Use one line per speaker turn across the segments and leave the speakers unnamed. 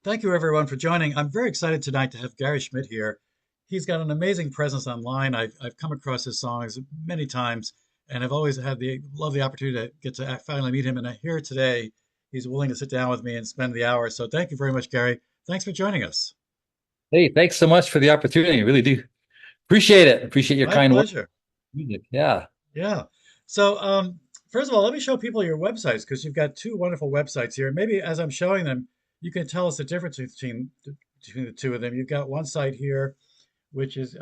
Thank you, everyone, for joining. I'm very excited tonight to have Gary Schmidt here. He's got an amazing presence online. I've come across his songs many times and have always had the lovely opportunity to get to finally meet him. And here today, he's willing to sit down with me and spend the hour. So thank you very much, Gary. Thanks for joining us.
Hey, thanks so much for the opportunity. I really do appreciate it. Appreciate your
My
kind words.
pleasure.
Music. Yeah.
Yeah. So, first of all, let me show people your websites because you've got two wonderful websites here. Maybe as I'm showing them, you can tell us the difference between the two of them. You've got one site here, which is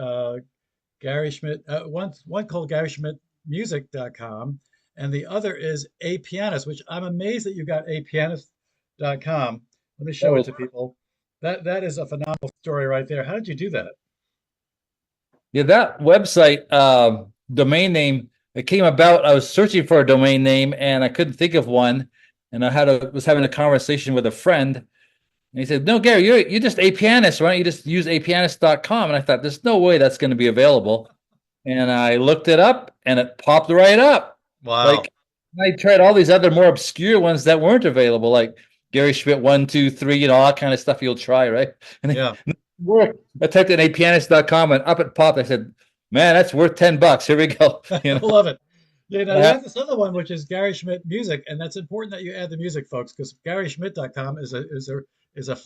Gary Schmidt, one called GarySchmidtMusic.com, and the other is A Pianist, which I'm amazed that you got apianist.com. Let me show it
Oh,
to people. That is a phenomenal story right there. How did you do that?
yeah. That website domain name, it came about. I was searching for a domain name and I couldn't think of one. And was having a conversation with a friend, and he said, "No, Gary, you're just a pianist. Why don't you just use apianist.com?" And I thought, "There's no way that's going to be available." And I looked it up, and it popped right up.
Wow.
Like I tried all these other more obscure ones that weren't available, like Gary Schmidt 1, 2, 3, all that kind of stuff you'll try, right? And it
Yeah,
worked. I typed in apianist.com and up it popped. I said, "Man, that's worth $10. Here we go."
I love it. You know, you
Uh,
have this other one, which is Gary Schmidt Music, and that's important that you add the music, folks, because GarySchmidt.com is a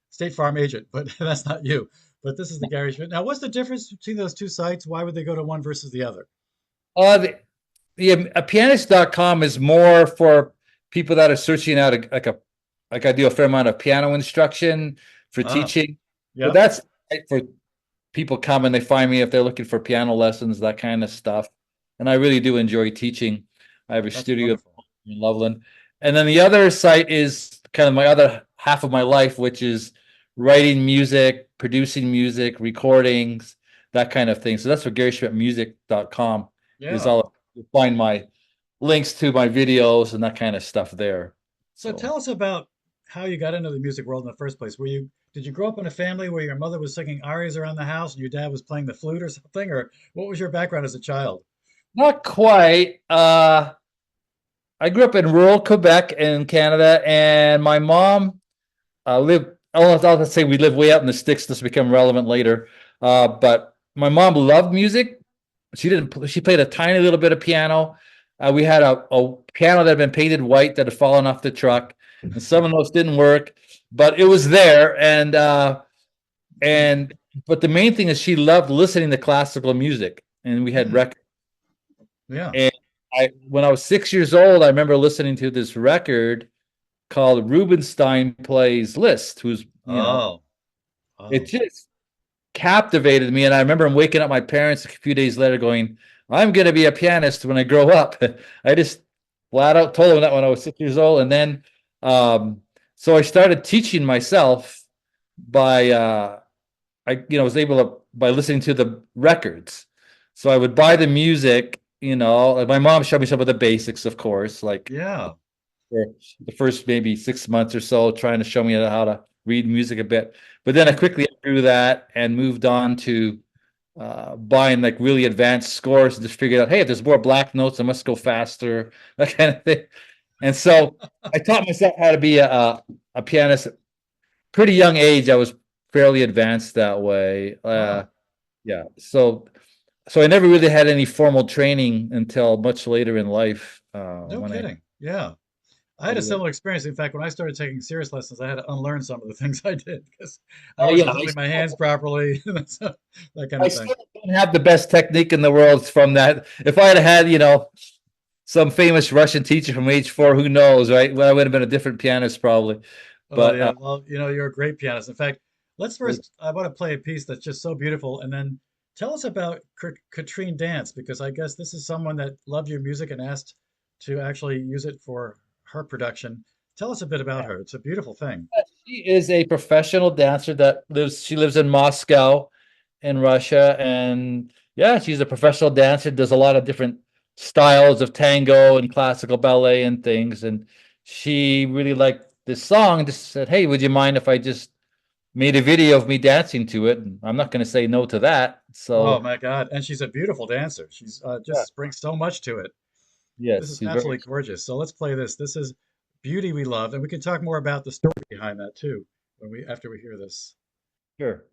State Farm agent, but that's not you. But this is the Gary Schmidt. Now, what's the difference between those two sites? Why would they go to one versus the other?
a pianist.com is more for people that are searching out like I do a fair amount of piano instruction for
Ah,
teaching. But
yeah,
that's like for people come and they find me if they're looking for piano lessons, that kind of stuff. And I really do enjoy teaching. I have a
that's
studio
wonderful.
in Loveland. And then the other site is kind of my other half of my life, which is writing music, producing music, recordings, that kind of thing. So that's what GarySchmidtMusic.com is
Yeah.
all about. You'll find my links to my videos and that kind of stuff there.
So
So
tell us about how you got into the music world in the first place. Did you grow up in a family where your mother was singing arias around the house and your dad was playing the flute or something? Or what was your background as a child?
not quite. I grew up in rural Quebec in Canada, and my mom lived. I'll say we live way out in the sticks. This will become relevant later. But my mom loved music. She didn't. She played a tiny little bit of piano. We had a piano that had been painted white that had fallen off the truck, and some of those didn't work, but it was there. And but the main thing is she loved listening to classical music, and we had
Hmm,
records.
yeah.
And when I was 6 years old, I remember listening to this record called Rubenstein Plays Liszt,
Oh,
it
oh.
just captivated me. And I remember waking up my parents a few days later going, "I'm going to be a pianist when I grow up." I just flat out told them that when I was 6 years old. And then, um, so I started teaching myself by, was able to, by listening to the records. So I would buy the music, like my mom showed me some of the basics, of course, like
Yeah.
for the first maybe 6 months or so, trying to show me how to read music a bit. But then I
Hmm.
quickly grew that and moved on to buying like really advanced scores and just figured out, hey, if there's more black notes, I must go faster, that kind of thing. And so I taught myself how to be a pianist. Pretty young age, I was fairly advanced that way.
Wow.
Yeah. So I never really had any formal training until much later in life.
No
When I
kidding. Yeah. I had a
started.
similar experience. In fact, when I started taking serious lessons, I had to unlearn some of the things I did because I
Yeah,
wasn't holding my hands properly, that kind
I
of thing.
still don't have the best technique in the world from that. If I had, some famous Russian teacher from age 4, who knows, right? Well, I would have been a different pianist probably.
Oh,
But
yeah. Well, you're a great pianist. In fact, I want to play a piece that's just so beautiful. And then tell us about Katrine Dance, because I guess this is someone that loved your music and asked to actually use it for her production. Tell us a bit about her. It's a beautiful thing.
she is a professional dancer she lives in Moscow in Russia. And yeah, she's a professional dancer, does a lot of different styles of tango and classical ballet and things. And she really liked this song, just said, "Hey, would you mind if I just made a video of me dancing to it?" And I'm not going to say no to that.
Oh
So
my God. And she's a beautiful dancer. She's
yeah,
just brings so much to it. This
yes,
is
she's very.
absolutely gorgeous. So let's play this. This is Beauty We Love, and we can talk more about the story behind that too when we after we hear this.
Sure.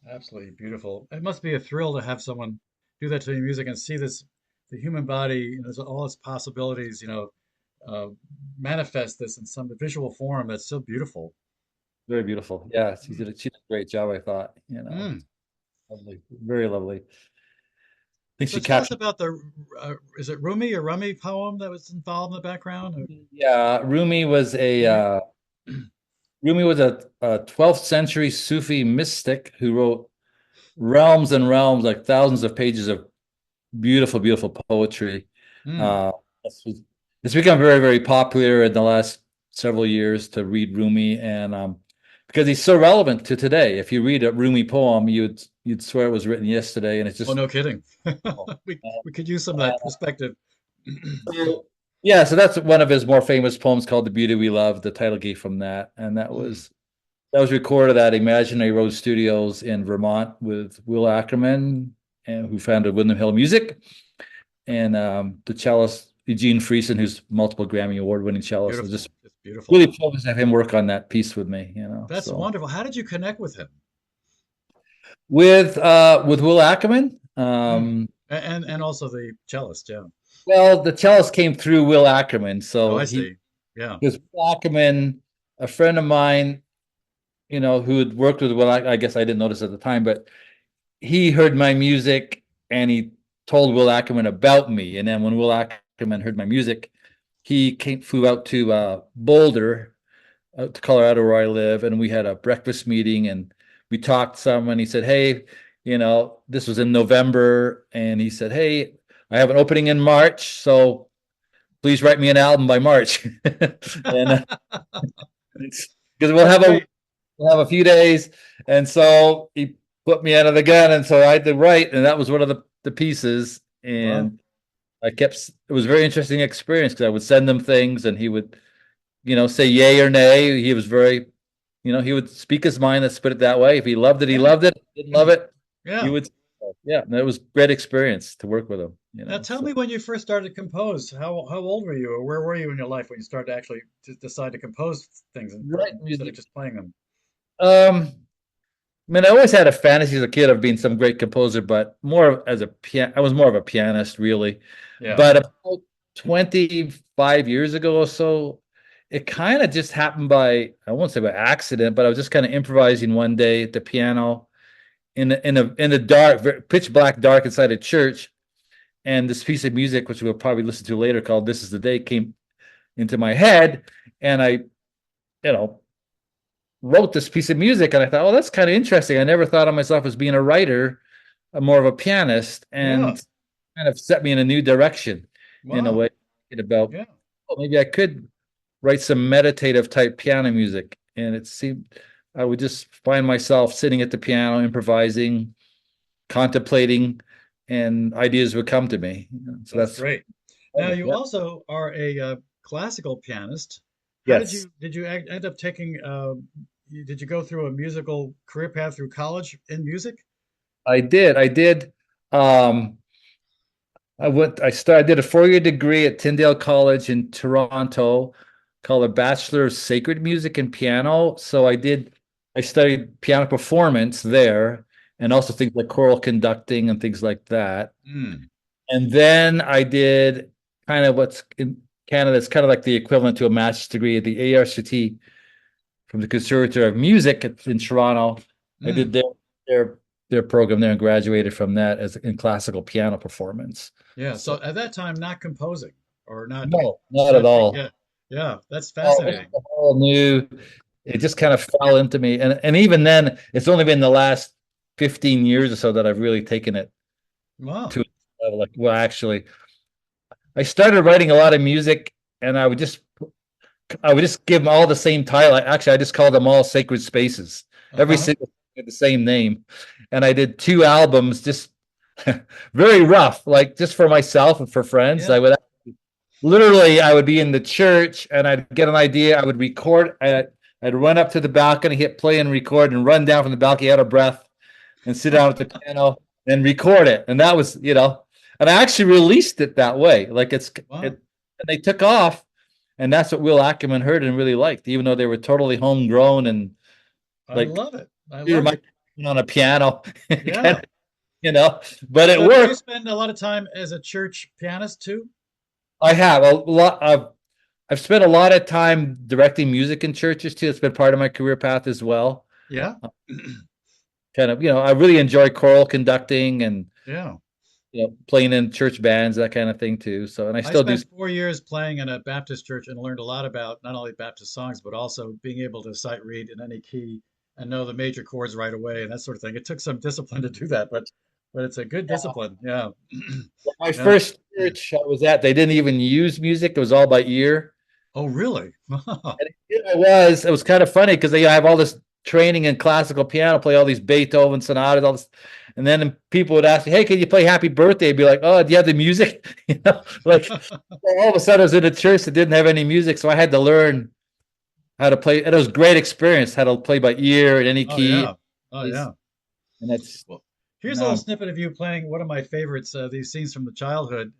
Absolutely beautiful. It must be a thrill to have someone do that to your music and see this, the human body, there's all its possibilities, uh, manifest this in some visual form that's so beautiful.
Very beautiful. Yeah,
Mm.
she did a great job, I thought.
Mm.
Lovely, very lovely. I think
So
she
tell us
captured.
about the, is it Rumi or Rummy poem that was involved in the background?
Yeah, Rumi was a 12th century Sufi mystic who wrote realms and realms, like thousands of pages of beautiful, beautiful poetry.
Mm.
Uh, it's, it's become very, very popular in the last several years to read Rumi, and because he's so relevant to today. If you read a Rumi poem, you'd swear it was written yesterday, and it's
Oh,
just
no kidding.
oh,
We could use some of that perspective.
so, yeah. So that's one of his more famous poems called "The Beauty We Love." The title came from that, and
Mm.
that was recorded at Imaginary Road Studios in Vermont with Will Ackerman, and who founded Windham Hill Music, and the cellist Eugene Friesen, who's multiple Grammy award-winning cellist. It's just
Beautiful. It's beautiful.
really privileged to have him work on that piece with me.
That's
So
wonderful. How did you connect with him?
with Will Ackerman,
Mm. And also the cellist, yeah.
well, the cellist came through Will Ackerman,
Oh,
so
I
he
see. Yeah.
because Will Ackerman, a friend of mine, who had worked with Will, I guess I didn't notice at the time, but he heard my music and he told Will Ackerman about me. And then when Will Ackerman heard my music, flew out to Boulder, out to Colorado where I live, and we had a breakfast meeting and we talked some. And he said, "Hey, this was in November," and he said, "Hey, I have an opening in March, so please write me an album by March." And because
That's great.
we'll have a few days, and so he put me under the gun, and so I had to write, and that was one of the pieces,
Wow.
and it was a very interesting experience because I would send him things, and he would say yay or nay. He was very, he would speak his mind. Let's put it that way. If he loved it, he
Yeah.
loved it. If he didn't love it, he
Yeah.
would. Yeah, and it was a great experience to work with him.
Now tell
So
me when you first started to compose. How old were you, or where were you in your life when you started to actually decide to compose things
write
instead of
music.
just playing them?
Um, I mean, I always had a fantasy as a kid of being some great composer, but I was more of a pianist, really.
Yeah.
But about 25 years ago or so, it kind of just happened I won't say by accident, but I was just kind of improvising one day at the piano in the dark, pitch black dark inside a church. And this piece of music, which we'll probably listen to later, called "This Is the Day," came into my head, and I, you know, wrote this piece of music, and I thought, oh, that's kind of interesting. I never thought of myself as being a writer, more of a pianist,
Yeah.
and kind of set me in a new direction in a
Wow.
way about,
Yeah.
oh, maybe I could write some meditative type piano music. And it seemed I would just find myself sitting at the piano, improvising, contemplating, and ideas would come to me. So
That's
that's,
great. Now you
yeah.
also are a classical pianist. How
Yes,
did you end up taking? Did you go through a musical career path through college in music?
I did. I did. Um, I did a 4-year degree at Tyndale College in Toronto called a Bachelor of Sacred Music and Piano. I studied piano performance there and also things like choral conducting and things like that.
Hmm.
And then I did kind of what's in Canada, it's kind of like the equivalent to a master's degree at the ARCT from the Conservatoire of Music in Toronto. I did
Hmm.
their their program there and graduated from that as in classical piano performance.
Yeah.
So
So at that time, not composing or not
no, not at
studying.
all.
Yeah. Yeah. That's
Oh, this is
fascinating.
a whole new. It just kind of fell into me, and even then, it's only been the last 15 years or so that I've really taken it
Wow.
to a level. Like, well, actually, I started writing a lot of music, and I would just give them all the same title. I just called them all Sacred Spaces. Every
Uh-huh.
single had the same name, and I did 2 albums, just very rough, like just for myself and for friends.
Yeah.
I would be in the church and I'd get an idea. I would record. I'd run up to the balcony, hit play and record, and run down from the balcony out of breath and sit down at the piano and record it. And that was, and I actually released it that way.
Wow.
And they took off. And that's what Will Ackerman heard and really liked, even though they were totally homegrown and
I
like
love it. I
you're
love
my
it.
on a piano, kind
Yeah.
of, you know, but it
So did you
worked.
spend a lot of time as a church pianist too?
I have a lot. I've spent a lot of time directing music in churches too. It's been part of my career path as well.
Yeah.
Kind of, I really enjoy choral conducting and
Yeah.
playing in church bands, that kind of thing too. So, and I
I
still do.
spent 4 years playing in a Baptist church and learned a lot about not only Baptist songs, but also being able to sight read in any key and know the major chords right away and that sort of thing. It took some discipline to do that, but it's a good discipline. Yeah.
My
Yeah.
first church I was at, they didn't even use music; it was all by ear.
Oh, really?
And it was kind of funny because they have all this training in classical piano, play all these Beethoven sonatas, all this, and then people would ask me, "Hey, can you play Happy Birthday?" I'd be like, "Oh, do you have the music?" Like all of a sudden I was in a church that didn't have any music, so I had to learn how to play. And it was a great experience, how to play by ear in any
Oh,
key.
yeah. Oh, yeah.
And that's
Well, here's a little
now.
snippet of you playing one of my favorites, these scenes from the childhood.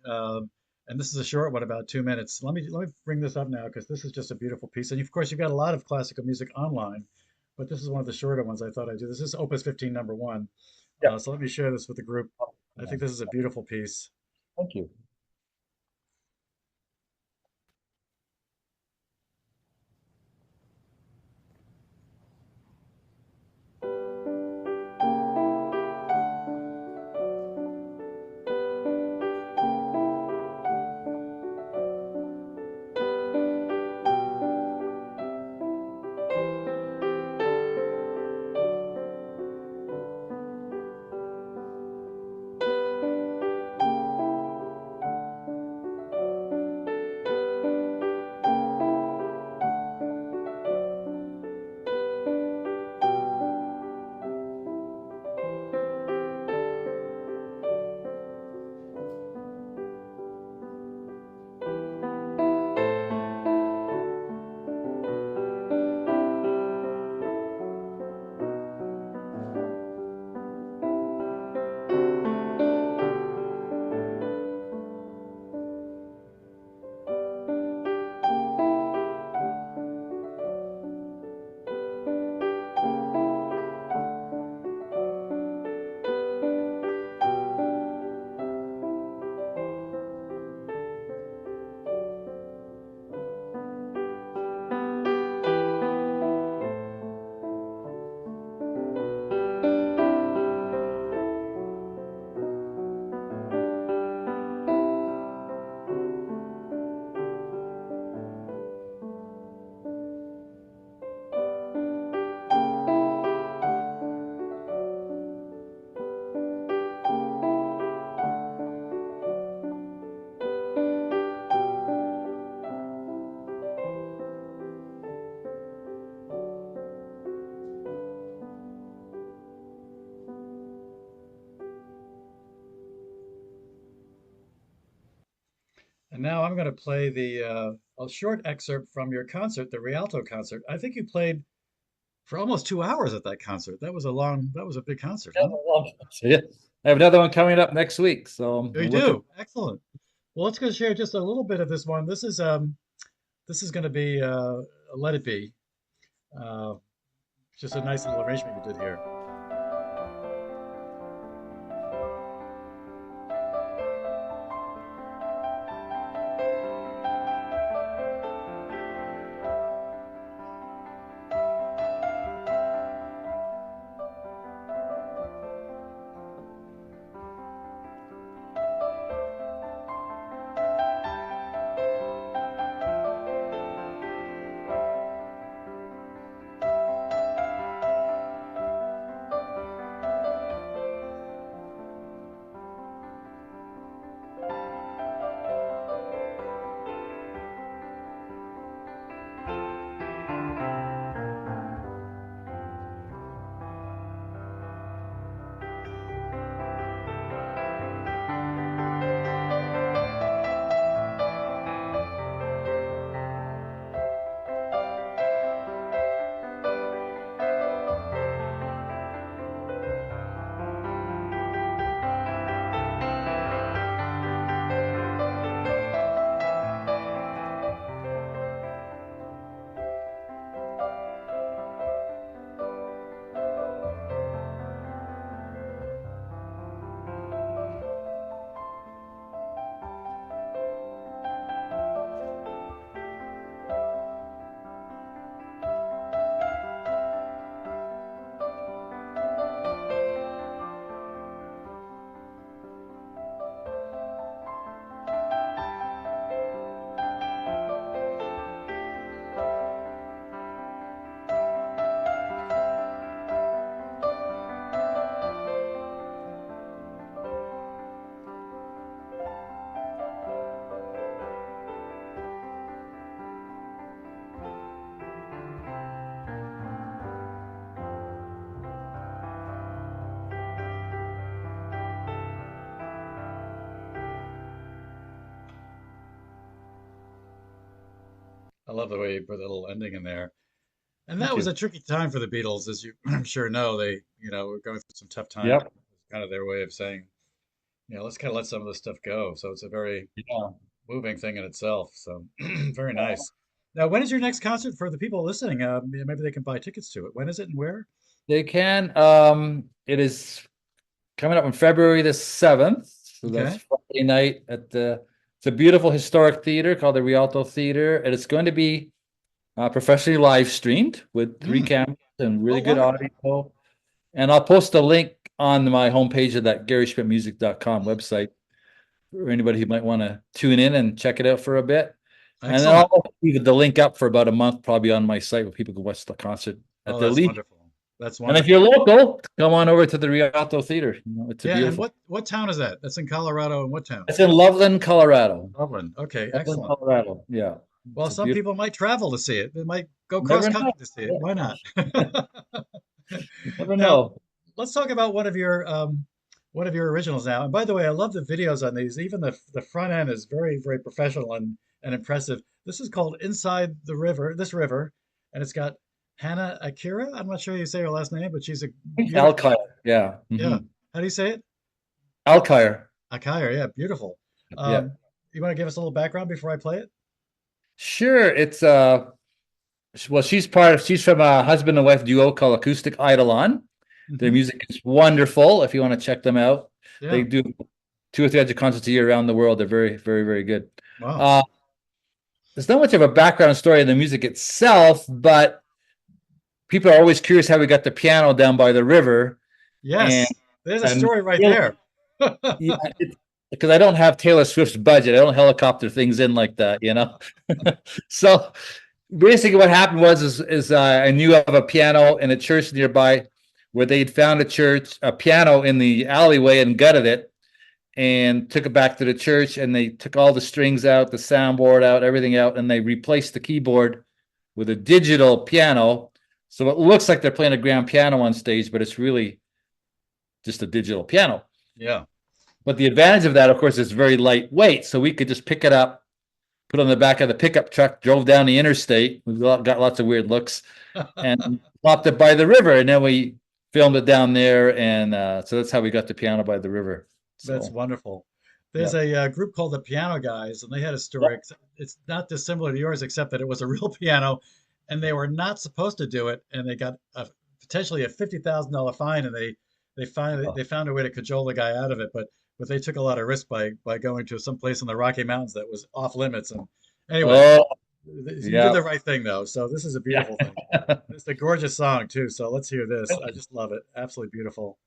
And this is a short one, about 2 minutes. Let me bring this up now because this is just a beautiful piece. And of course, you've got a lot of classical music online, but this is one of the shorter ones I thought I'd do. This is Opus 15, number one.
Yeah,
So let me share this with the group. I think this is a beautiful piece.
thank you.
And now I'm going to play a short excerpt from your concert, the Rialto concert. I think you played for almost 2 hours at that concert. That was a big concert, huh?
So, yeah. I have another one coming up next week, so I'm
You
looking.
do. Excellent. Well, let's go share just a little bit of this one. This is going to be Let It Be. Uh, just a nice little arrangement you did here. I love the way you put a little ending in there. And
Thank
that was
you.
a tricky time for the Beatles, as you I'm sure know. Were going through some tough times.
Yep.
It's kind of their way of saying, let's kind of let some of this stuff go. So it's a very
Yeah.
moving thing in itself. So very nice. Now, when is your next concert for the people listening? Maybe they can buy tickets to it. When is it and where?
They can. It is coming up on February the 7th. So that's
Okay.
Friday night at it's a beautiful historic theater called the Rialto Theater. And it's going to be professionally live streamed with three
Mm.
cameras and
Oh,
really good
wonderful.
audio. And I'll post a link on my homepage of that GarySchmidtMusic.com website for anybody who might want to tune in and check it out for a bit. And then
Excellent.
I'll leave the link up for about a month, probably on my site where people can watch the concert at
Oh,
their
that's
leisure.
wonderful. That's
And if you're
wonderful.
local, come on over to the Rialto Theater. It's a
Yeah, and
beautiful.
what town is that? That's in Colorado. And what town?
It's in Loveland, Colorado.
Loveland. Okay,
Loveland,
excellent.
Colorado. Yeah,
Well,
it's a
some
beautiful.
people might travel to see it. They might go cross
Never know.
country to see it. Why not?
You never
Now,
know.
let's talk about one of your originals now. And by the way, I love the videos on these. Even the front end is very, very professional and impressive. This is called Inside the River, this river, and it's got Hannah Akira. I'm not sure how you say her last name, but she's a beautiful.
Alkire. Yeah.
Yeah.
Hmm.
How do you say it?
Alkire.
Akira. Yeah, beautiful.
Yeah.
You want to give us a little background before I play it?
Sure. It's well, she's from a husband and wife duo called Acoustic Eidolon. Their
Hmm.
music is wonderful if you want to check them out. They
Yeah.
do 2 or 3 other concerts a year around the world. They're very, very, very good.
Wow.
Uh, there's not much of a background story in the music itself, but people are always curious how we got the piano down by the river. And
Yes. There's a
and
story right
really,
there.
yeah, because I don't have Taylor Swift's budget. I don't helicopter things in like that. So basically, what happened was I knew of a piano in a church nearby where they'd found a piano in the alleyway and gutted it and took it back to the church and they took all the strings out, the soundboard out, everything out, and they replaced the keyboard with a digital piano. So it looks like they're playing a grand piano on stage, but it's really just a digital piano.
Yeah.
But the advantage of that, of course, is very lightweight. So we could just pick it up put on the back of the pickup truck, drove down the interstate. We got lots of weird looks and popped it by the river. And then we filmed it down there. And so that's how we got the piano by the river.
That's
So,
wonderful.
yeah.
There's a group called the Piano Guys, and they had a story. It's not dissimilar to yours, except that it was a real piano, and they were not supposed to do it, and they got potentially a $50,000 fine, and they found a way to cajole the guy out of it, but they took a lot of risk by going to some place in the Rocky Mountains that was off limits. And anyway,
Oh,
you did
yeah.
the right thing though. So this is a
Yeah.
beautiful thing. It's a gorgeous song too. So let's hear this. I just love it. Absolutely beautiful.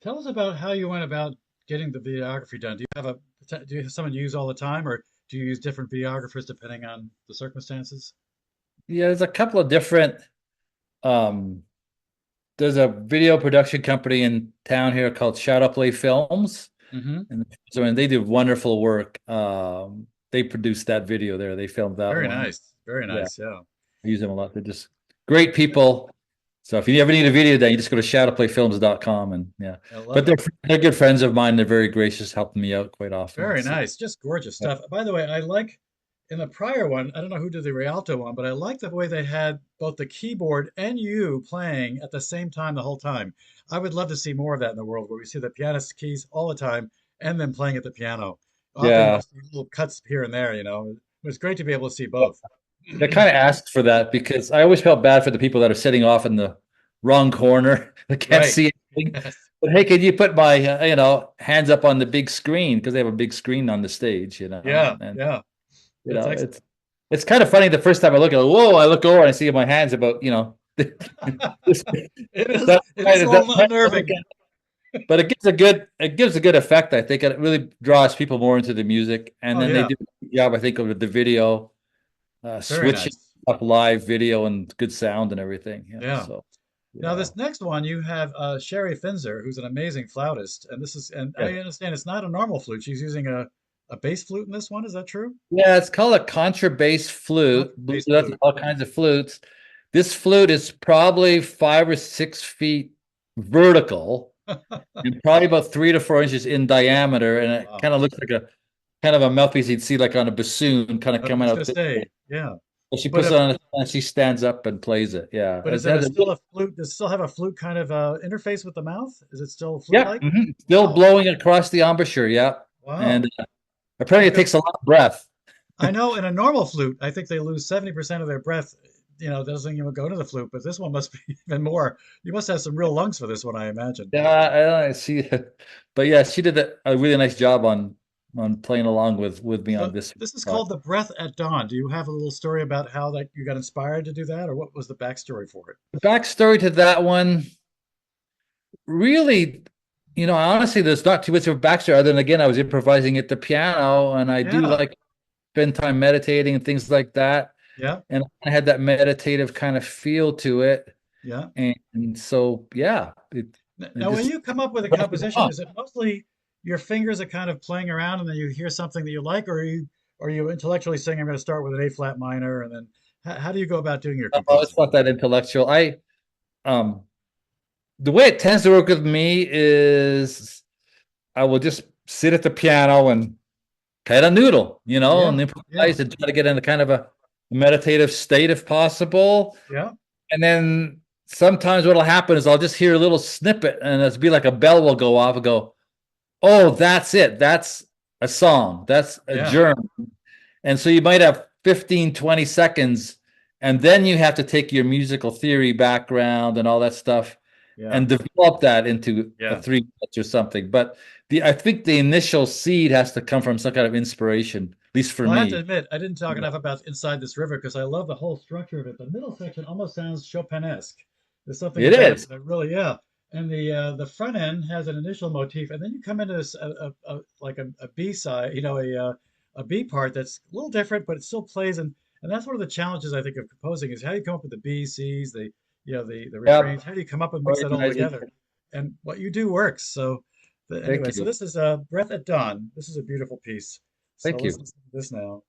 Tell us about how you went about getting the videography done. Do you have someone you use all the time, or do you use different videographers depending on the circumstances?
Yeah, there's a couple of different um there's a video production company in town here called Shadow Play Films.
Hmm.
And so and they do wonderful work. They produced that video there. They filmed that
Very
one.
nice. Very
Yeah,
nice. Yeah.
I use them a lot. They're just great people. So if you ever need a video done, you just go to shadowplayfilms.com and yeah.
I love
But
it.
they're good friends of mine. They're very gracious, helping me out quite often.
Very
So
nice. Just gorgeous
yeah.
stuff. By the way, I like in the prior one, I don't know who did the Rialto one, but I like the way they had both the keyboard and you playing at the same time the whole time. I would love to see more of that in the world where we see the pianist keys all the time and then playing at the piano. Often you
Yeah.
just see little cuts here and there, you know. It's great to be able to see both.
I kind of asked for that because I always felt bad for the people that are sitting off in the wrong corner. They can't
Right.
see anything.
Yes.
But hey, can you put my hands up on the big screen because they have a big screen on the stage,
Yeah.
and
Yeah.
you
That's
know
excellent.
it's kind of funny the first time I look at it. Whoa! I look over and I see my hands about this,
It is a
that,
little unnerving.
but it gives a good effect. I think it really draws people more into the music, and
Oh
then they
yeah.
do a good job. I think of the video
Very
switching
nice.
up live video and good sound and everything. Yeah,
Yeah.
so
Now,
yeah,
this next one, you have Sherry Finzer, who's an amazing flautist, and
yeah,
I understand it's not a normal flute. She's using a bass flute in this one. Is that true?
yeah. It's called a contrabass flute. Believe
Bass
that's
flute.
all kinds of flutes. This flute is probably 5 or 6 feet vertical and probably about 3 to 4 inches in diameter, and it
Wow.
kind of looks like a kind of a mouthpiece you'd see like on a bassoon, kind of
I
coming
was
out
gonna
this
say,
way.
yeah.
So she
But
puts it on and she stands up and plays it. Yeah,
but
it
is it
has a
still a flute? Does it still have a flute kind of interface with the mouth? Is it still
yep,
flute-like?
still
Wow.
blowing across the embouchure. Yeah, and
Wow.
apparently it
Because
takes a lot of breath.
I know in a normal flute, I think they lose 70% of their breath. You know, doesn't even go to the flute, but this one must be even more. You must have some real lungs for this one, I imagine.
Yeah, I see. But yeah, she did a really nice job on playing along with me on
So
this
this is
part.
called The Breath at Dawn. Do you have a little story about how that you got inspired to do that, or what was the backstory for it?
The backstory to that one, really, honestly, there's not too much of a backstory other than again, I was improvising at the piano, and I do
Yeah,
like spend time meditating and things like that.
yeah,
And I had that meditative kind of feel to it,
yeah.
and so yeah, it
Now, when
just
you come up with a composition, is it mostly your fingers are kind of playing around, and then you hear something that you like, or are you intellectually saying, "I'm going to start with an A flat minor," and then how do you go about doing your
oh, it's
composing?
not that intellectual. Um the way it tends to work with me is I will just sit at the piano and kind of noodle, and
Yeah, yeah,
improvise and try to get in a kind of a meditative state if possible.
yeah,
And then sometimes what'll happen is I'll just hear a little snippet and it'll be like a bell will go off and go, oh, that's it. That's a song. That's a
yeah,
germ. And so you might have 15, 20 seconds, and then you have to take your musical theory background and all that stuff
yeah,
and develop that into a
yeah.
3 minutes or something. But I think the initial seed has to come from some kind of inspiration, at least for
Well, I have to
me.
admit, I didn't talk enough about Inside This River because I love the whole structure of it. The middle section almost sounds Chopin-esque. There's something
It
about it
is.
that really, yeah. And the front end has an initial motif, and then you come into this like a B side, a B part that's a little different, but it still plays. And that's one of the challenges I think of composing is how do you come up with the B, C's, the
Yeah.
refrains? How do you come up and mix that all
Organizing.
together? And what you do works. So
Thank
anyway, so
you.
this is Breath at Dawn. This is a beautiful piece. So
Thank
let's
you.
listen to this now.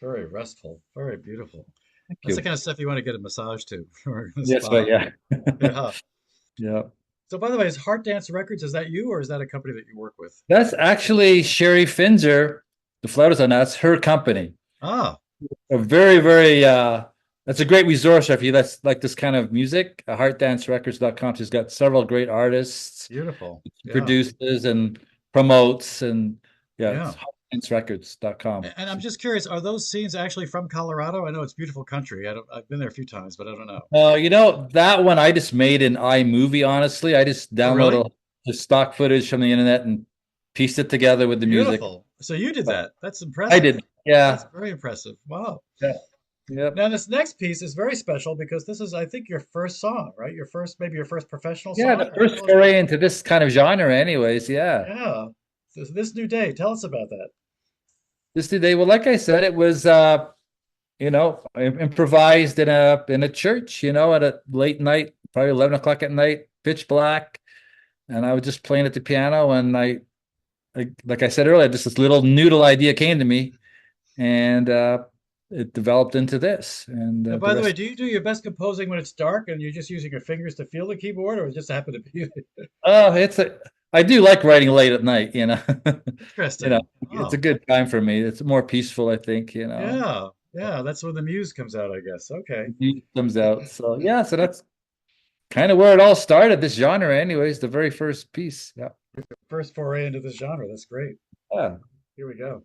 Very restful, very beautiful.
Thank
That's the
you.
kind of stuff you want to get a massage to or in a
Yes, but
spa.
yeah.
Yeah.
Yeah.
So by the way, is Heart Dance Records, is that you or is that a company that you work with?
That's actually Sherry Finzer, the flautist on that's her company.
Ah,
A very, very that's a great resource if you that's like this kind of music. Heartdancerecords.com. She's got several great artists,
beautiful. Yeah.
produces and promotes and yeah,
Yeah.
it's heartdancerecords.com.
And I'm just curious, are those scenes actually from Colorado? I know it's beautiful country. I've been there a few times, but I don't know.
That one I just made in iMovie, honestly. I just
Oh, really?
downloaded the stock footage from the internet and pieced it together with the music.
Beautiful. So you did that. That's
I
impressive.
did. Yeah.
That's very impressive. Wow.
Yeah. Yep.
Now this next piece is very special because this is, I think, your first song, right? Your first, maybe your first professional
Yeah,
song.
the
Or
first foray into this kind of genre, anyways. Yeah.
yeah. This new day. Tell us about that.
This today, well, like I said, it was improvised in a church, at a late night, probably 11 o'clock at night, pitch black. And I was just playing at the piano and like I said earlier, just this little noodle idea came to me and it developed into this. And
Now,
the
by the way,
rest.
do you do your best composing when it's dark and you're just using your fingers to feel the keyboard, or it just happen to be
Oh, I do like writing late at night,
interesting?
it's a
Oh,
good time for me. It's more peaceful, I think.
yeah, yeah. That's when the muse comes out, I guess. Okay.
It comes out. So yeah, so that's kind of where it all started, this genre, anyways, the very first piece. Yeah.
First foray into this genre. That's great.
Yeah.
Here we go.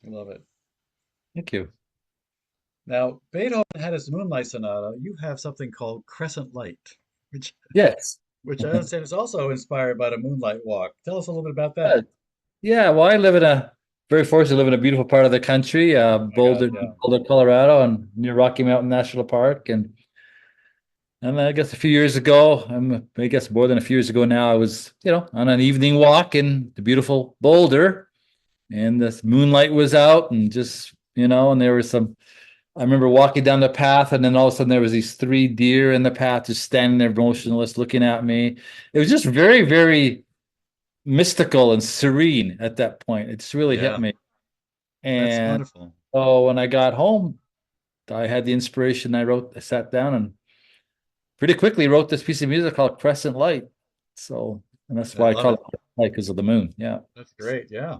I love it.
Thank you.
Now, Beethoven had his Moonlight Sonata. You have something called Crescent Light, which
Yes.
which I understand is also inspired by the moonlight walk. Tell us a little bit about
Uh,
that.
Yeah, well, I live in a very fortunate to live in a beautiful part of the country,
Oh my God,
Boulder,
yeah.
Boulder, Colorado, and near Rocky Mountain National Park. And I guess a few years ago, I guess more than a few years ago now, I was, on an evening walk in the beautiful Boulder, and this moonlight was out, and just, and there was some. I remember walking down the path, and then all of a sudden there was these three deer in the path, just standing there motionless, looking at me. It was just very, very mystical and serene at that point. It just really hit
Yeah,
me.
that's
And
wonderful.
so when I got home, I had the inspiration. I sat down and pretty quickly wrote this piece of music called Crescent Light. So, and that's
I
why I
love
call
it.
it Light because of the moon. Yeah.
That's great. Yeah.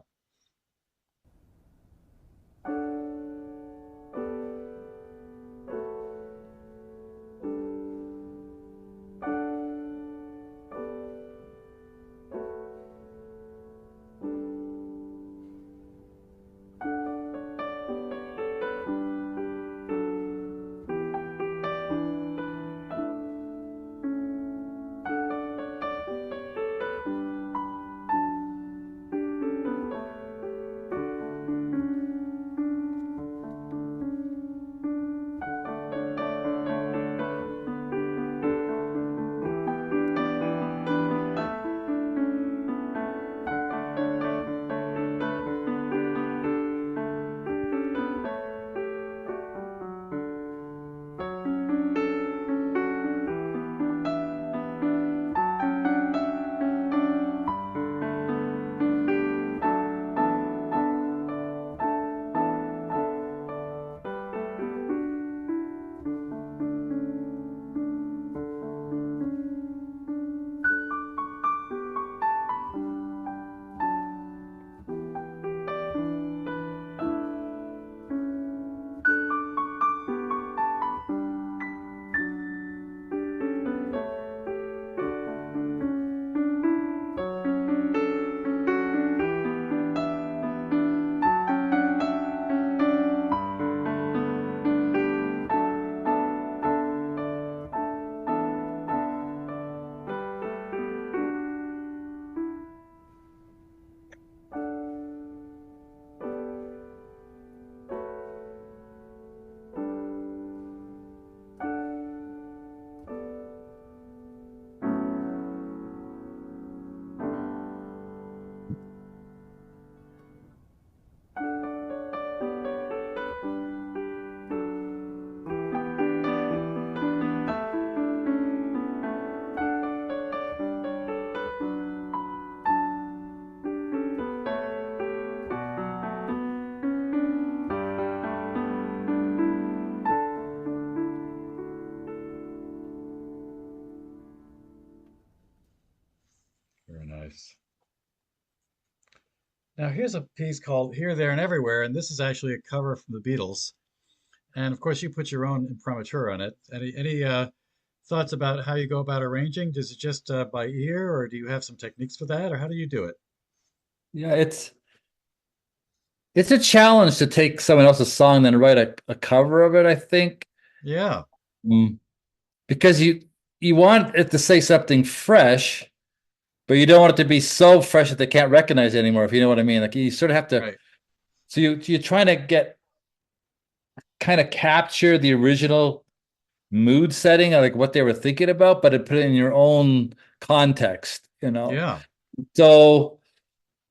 Very nice. Now, here's a piece called Here, There, and Everywhere, and this is actually a cover from the Beatles. And of course, you put your own imprimatur on it. Any thoughts about how you go about arranging? Does it just by ear, or do you have some techniques for that, or how do you do it?
Yeah. It's a challenge to take someone else's song and then write a cover of it, I think.
Yeah,
Mm. Because you want it to say something fresh, but you don't want it to be so fresh that they can't recognize it anymore, if you know what I mean. Like you sort of have to,
right.
so you're trying to get kind of capture the original mood setting, like what they were thinking about, but put it in your own context.
Yeah.
So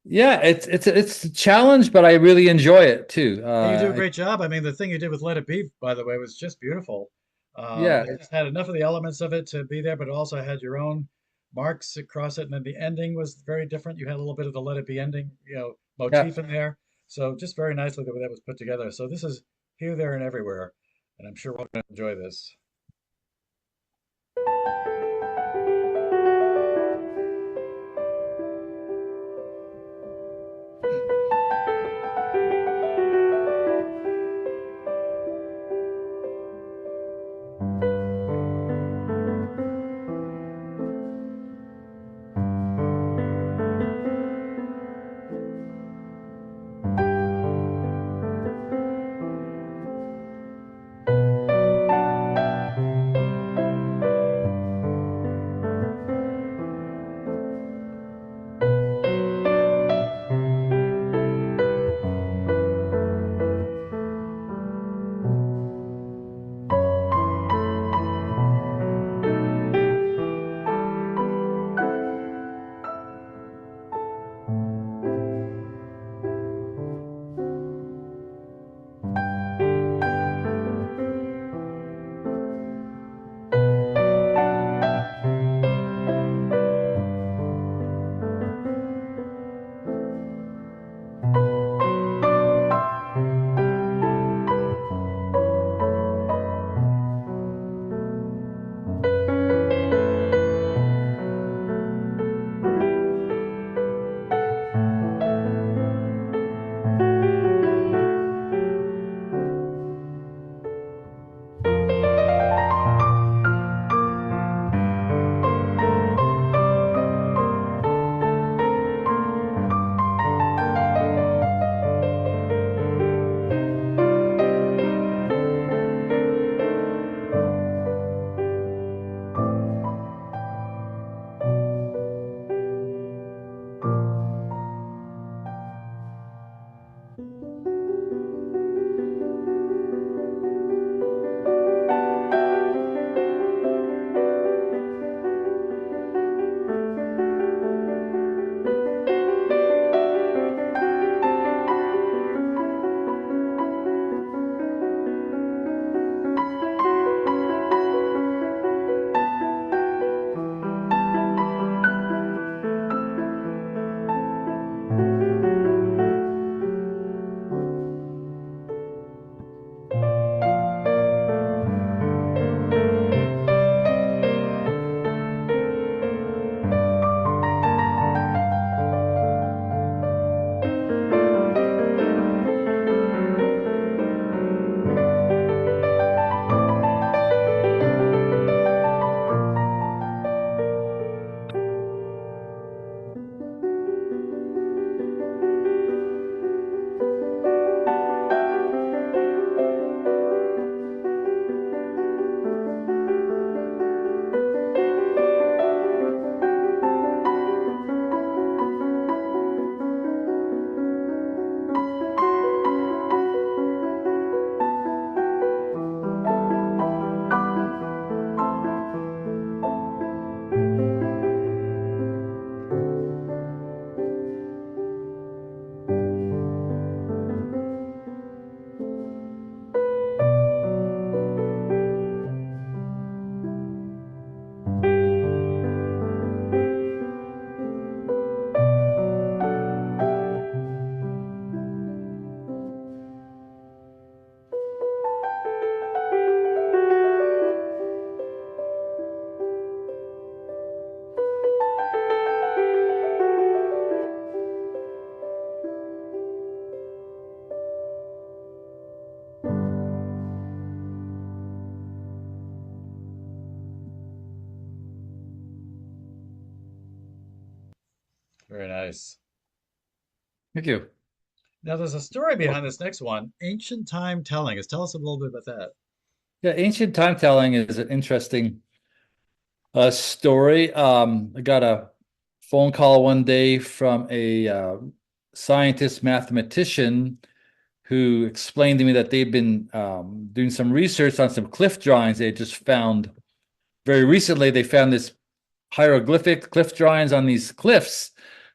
yeah, it's a challenge, but I really enjoy it too.
And you do a great job. I mean, the thing you did with Let It Be, by the way, was just beautiful.
Yeah,
It just had enough of the elements of it to be there, but it also had your own marks across it. And then the ending was very different. You had a little bit of the Let It Be ending,
yeah.
motif in there. So just very nicely the way that was put together. So this is Here, There, and Everywhere. And I'm sure we're going to enjoy this. nice.
Thank you.
Now, there's a story behind this next one, ancient time telling. Tell us a little bit about that.
Yeah, ancient time telling is an interesting story. I got a phone call one day from a scientist mathematician who explained to me that they've been doing some research on some cliff drawings they just found very recently. They found this hieroglyphic cliff drawings on these cliffs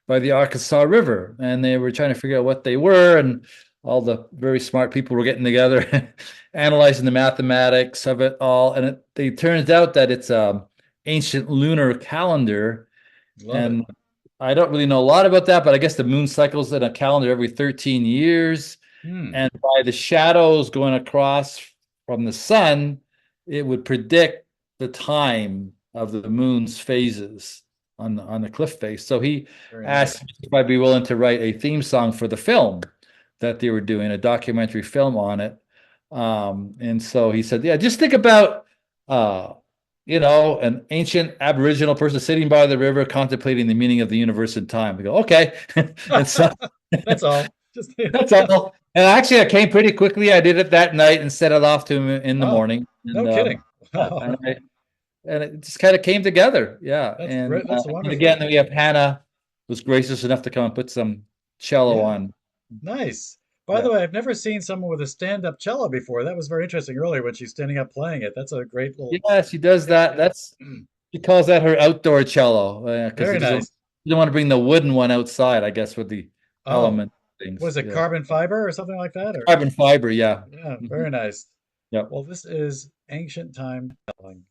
by the Arkansas River, and they were trying to figure out what they were, and all the very smart people were getting together, analyzing the mathematics of it all, and it turns out that it's ancient lunar calendar,
Love it.
and I don't really know a lot about that, but I guess the moon cycles in a calendar every 13 years,
Hmm.
and by the shadows going across from the sun, it would predict the time of the moon's phases on the cliff face. So he
Very
asked
nice.
me if I'd be willing to write a theme song for the film that they were doing, a documentary film on it. And so he said, "Yeah, just think about uh, an ancient Aboriginal person sitting by the river contemplating the meaning of the universe and time." We go, okay. And so
That's all. Just
that's all. And actually, I came pretty quickly. I did it that night and sent it off to him in the
oh,
morning.
no
And
kidding.
yeah,
Wow.
and it just kind of came together. Yeah.
That's great. That's
And again,
wonderful.
we have Hannah was gracious enough to come and put some cello
Yeah,
on.
nice. By the
Yeah.
way, I've never seen someone with a stand-up cello before. That was very interesting earlier when she's standing up playing it. That's a great little
Yeah, she does that.
yeah.
That's she calls that her outdoor cello because
Very nice.
he doesn't want to bring the wooden one outside, I guess, with the
Oh,
element things.
was it
Yeah.
carbon fiber or something like that? Or
Carbon fiber, yeah.
yeah,
Mhm.
very nice.
Yep.
Well, this is ancient time telling.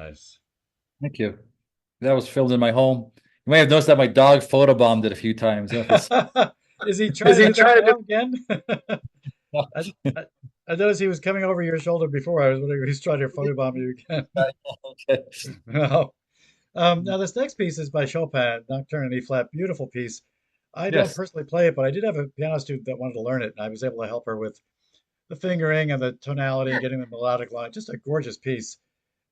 nice.
Thank you. That was filmed in my home. You may have noticed that my dog photobombed it a few times.
Is he
Is
trying to
he
do that
trying to
now again? I, I, I noticed he was coming over your shoulder before. I was wondering if he's trying to photobomb you again.
do?
No. Now this next piece is by Chopin, Nocturne in E flat, beautiful piece. I don't
Yes,
personally play it, but I did have a piano student that wanted to learn it, and I was able to help her with the fingering and the tonality and getting the melodic line. Just a gorgeous piece.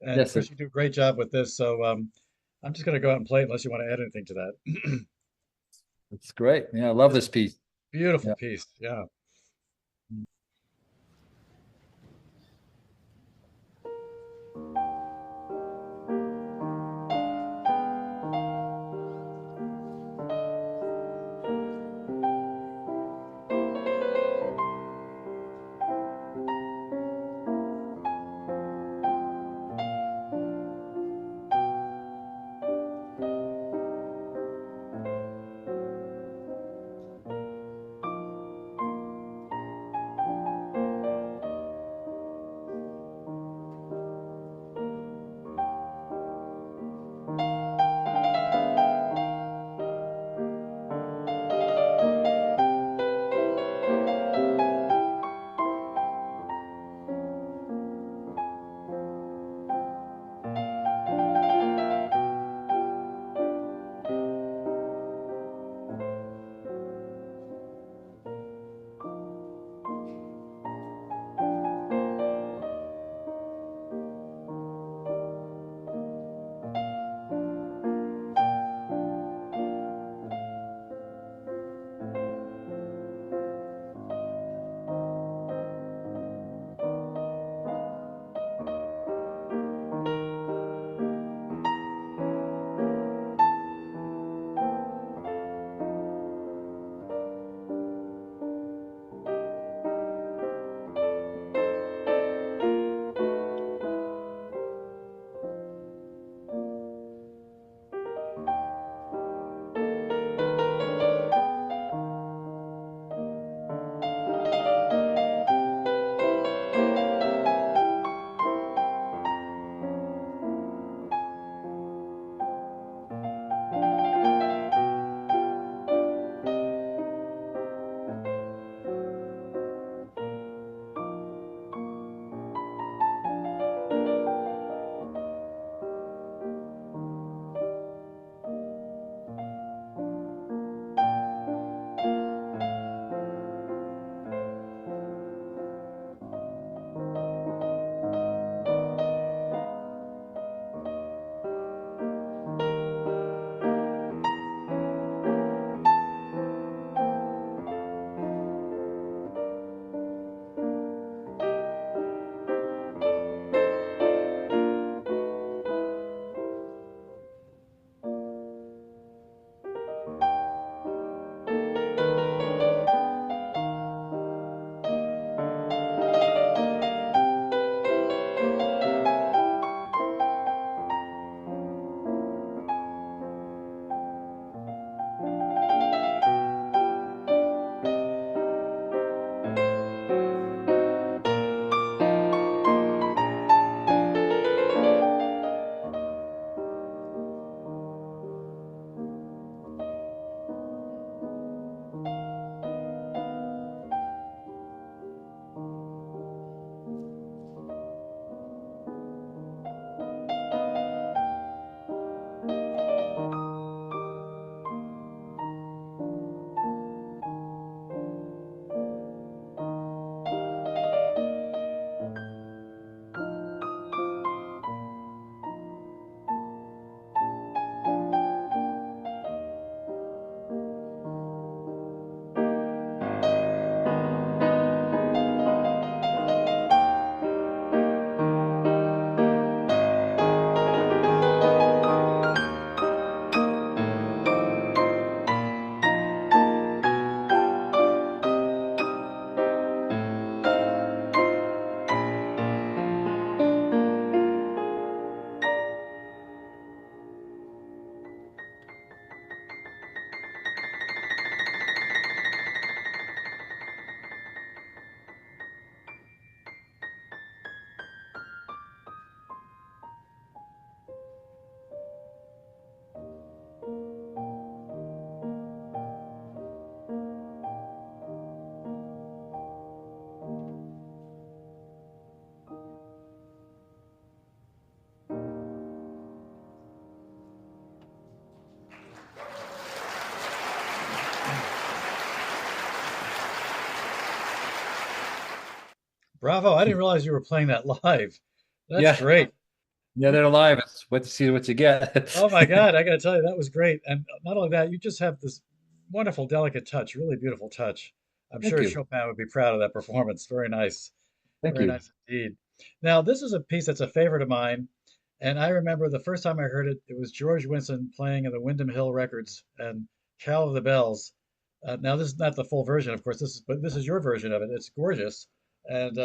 And of
yes,
course, you do a great job with this. So I'm just going to go out and play it unless you want to add anything to that.
it's great. Yeah, I love
Just
this piece.
beautiful
Yeah.
piece. Yeah. Bravo. I didn't realize you were playing that live. That's
Yeah,
great.
yeah, they're live. It's wait to see what you get.
Oh my God, I got to tell you, that was great. And not only that, you just have this wonderful, delicate touch, really beautiful touch. I'm
Thank
sure
you.
Chopin would be proud of that performance.
Thank
Very
you.
nice indeed. Now, this is a piece that's a favorite of mine. And I remember the first time I heard it, it was George Winston playing in the Wyndham Hill Records and Carol of the Bells. Now, this is not the full version, of course, but this is your version of it. It's gorgeous. And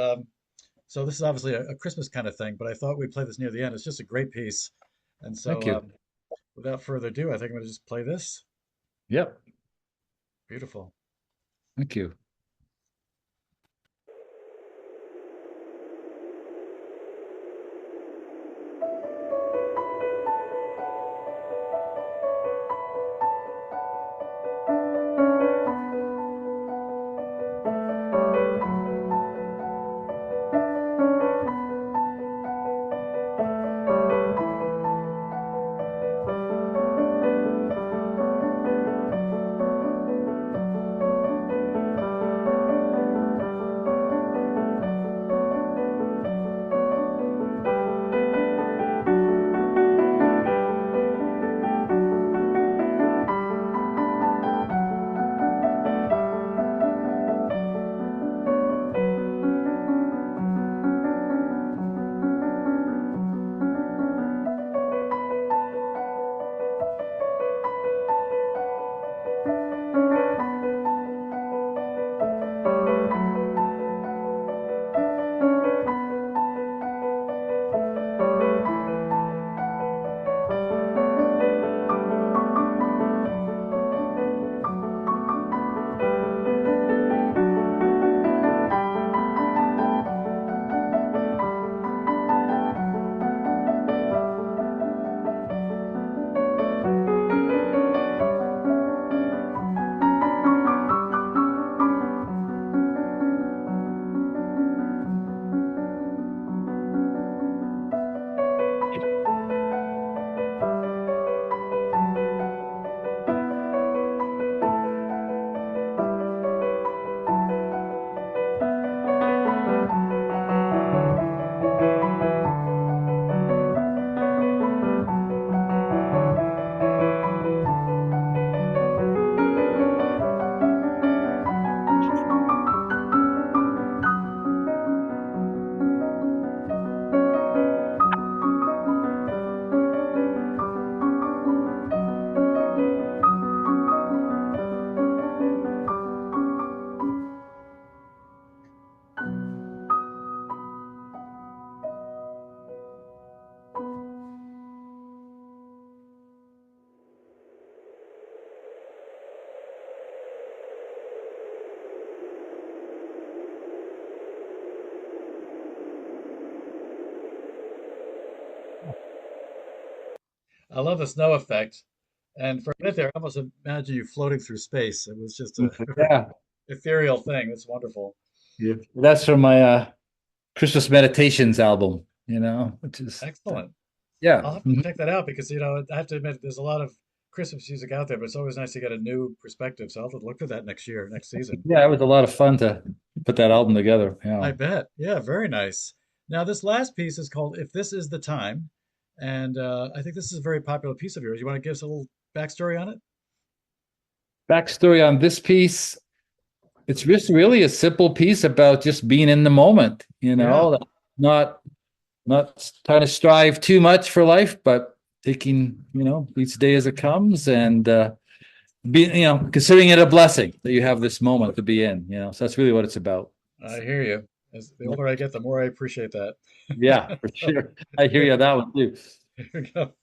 so this is obviously a Christmas kind of thing, but I thought we'd play this near the end. It's just a great piece. And
Thank
so
you.
without further ado, I think I'm going to just play this.
Yep.
Beautiful.
Thank you.
I love the snow effect. And for a minute there, I almost imagine you floating through space. It was just a very
Yeah.
ethereal thing. It's wonderful.
Yeah. That's from my Christmas Meditations album, which is
Excellent.
yeah.
I'll have to
Mhm.
check that out because, I have to admit, there's a lot of Christmas music out there, but it's always nice to get a new perspective. So I'll have to look for that next year, next season.
Yeah, it was a lot of fun to put that album together.
I
Yeah.
bet. Yeah, very nice. Now, this last piece is called If This Is the Time. And I think this is a very popular piece of yours. You want to give us a little backstory on it?
Backstory on this piece, it's just really a simple piece about just being in the moment,
Yeah,
not not trying to strive too much for life, but taking, each day as it comes and considering it a blessing that you have this moment to be in. So that's really what it's about.
I hear you. As the
Yep.
older I get, the more I appreciate that.
Yeah, for
So
sure. I hear you on that one too.
here we go.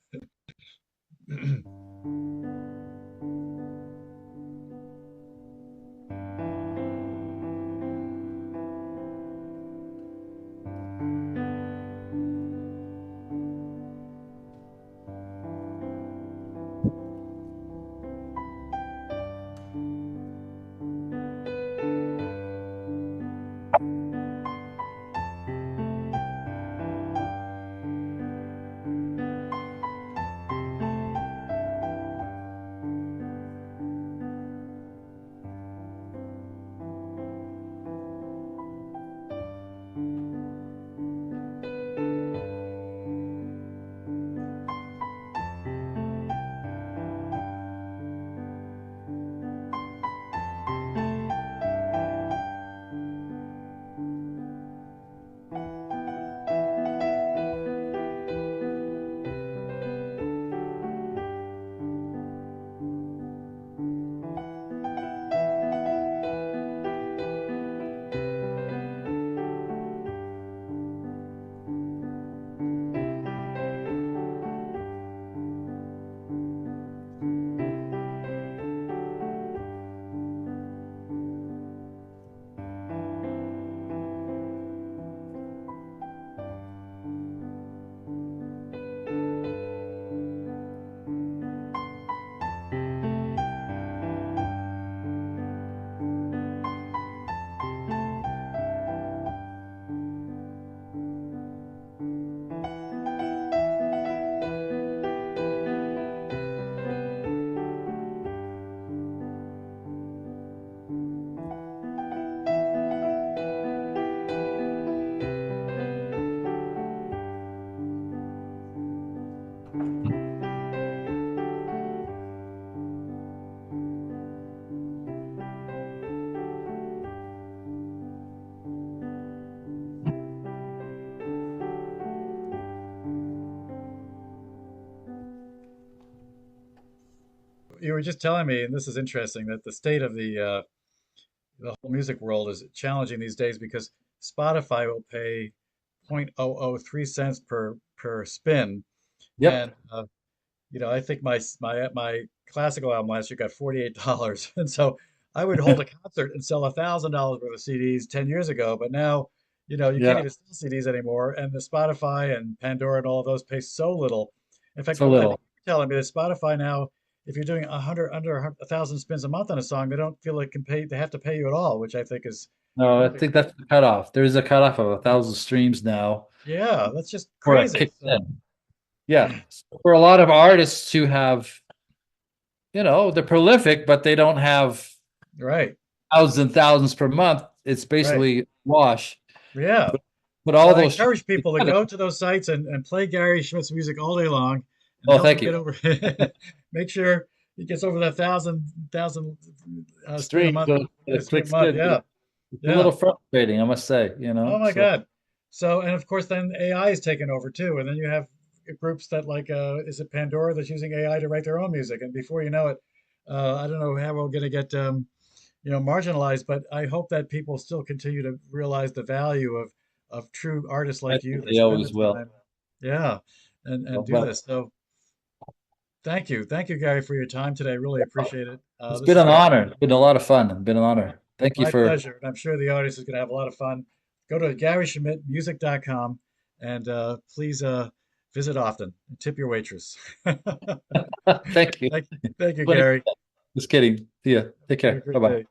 you were just telling me, and this is interesting, that the state of the whole music world is challenging these days because Spotify will pay 0.003 cents per spin,
Yep.
and I think my classical album last year got $48, and so I would hold a concert and sell $1,000 worth of CDs 10 years ago, but now, you can't
Yeah.
even sell CDs anymore, and the Spotify and Pandora and all of those pay so little. In fact,
So
I think
little.
you're telling me that Spotify now, if you're doing 100 under 1,000 spins a month on a song, they don't feel like they have to pay you at all, which I think is
No, I
really,
think that's the cutoff. There is a cutoff of 1,000 streams now
yeah, that's just
before it
crazy.
kicks
So,
in. Yeah. For a lot of artists who have, they're prolific, but they don't have
right,
thousands and thousands per month. It's
right,
basically wash.
yeah.
But
So
all
I
those streams
encourage people to
together.
go to those sites and play Gary Schmidt's music all day long and
Oh,
help him
thank you.
get over, make sure he gets over that thousand spin a
Streams,
month,
it
spin a
clicks
month.
in.
Yeah,
It's a
yeah.
little frustrating, I must say,
Oh my
So
God. So, and of course, then AI is taken over too. And then you have groups that like, is it Pandora that's using AI to write their own music? And before you know it, I don't know how we're going to get, marginalized, but I hope that people still continue to realize the value of true artists
I
like you
think
that
they
spend the
always will.
time, yeah, and do
But
this. So thank you, Gary, for your time today. I really appreciate it.
it's
This
been
has
an
been
honor. It's been a lot of fun. It's been an honor. Thank you
my
for
pleasure, and I'm sure the audience is going to have a lot of fun. Go to GarySchmidtMusic.com and please visit often and tip your waitress.
thank you.
Thank, thank you,
20.
Gary.
Just kidding. See ya. Take
Have a
care. Bye
great
bye.
day.